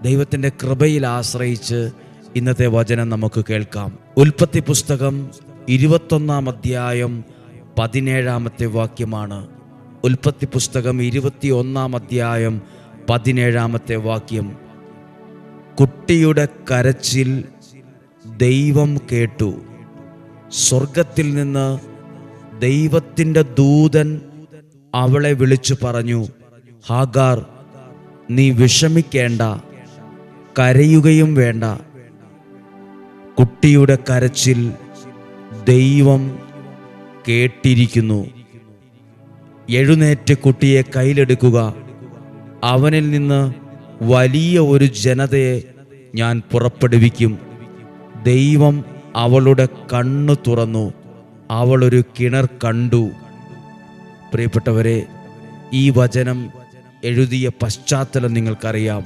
ദൈവത്തിൻ്റെ കൃപയിൽ ആശ്രയിച്ച് ഇന്നത്തെ വചനം നമുക്ക് കേൾക്കാം. ഉൽപ്പത്തി പുസ്തകം 21 അധ്യായം 17 വാക്യമാണ്. ഉൽപ്പത്തി പുസ്തകം 21 അധ്യായം 17 വാക്യം. കുട്ടിയുടെ കരച്ചിൽ ദൈവം കേട്ടു. സ്വർഗത്തിൽ നിന്ന് ദൈവത്തിൻ്റെ ദൂതൻ അവളെ വിളിച്ചു പറഞ്ഞു, ഹാഗാർ, നീ വിഷമിക്കേണ്ട, കരയുകയും വേണ്ട. കുട്ടിയുടെ കരച്ചിൽ ദൈവം കേട്ടിരിക്കുന്നു. എഴുന്നേറ്റ് കുട്ടിയെ കയ്യിലെടുക്കുക. അവനിൽ നിന്ന് വലിയ ഒരു ജനതയെ ഞാൻ പുറപ്പെടുവിക്കും. ദൈവം അവളുടെ കണ്ണു തുറന്നു. അവളൊരു കിണർ കണ്ടു. പ്രിയപ്പെട്ടവരെ, ഈ വചനം എഴുതിയ പശ്ചാത്തലം നിങ്ങൾക്കറിയാം.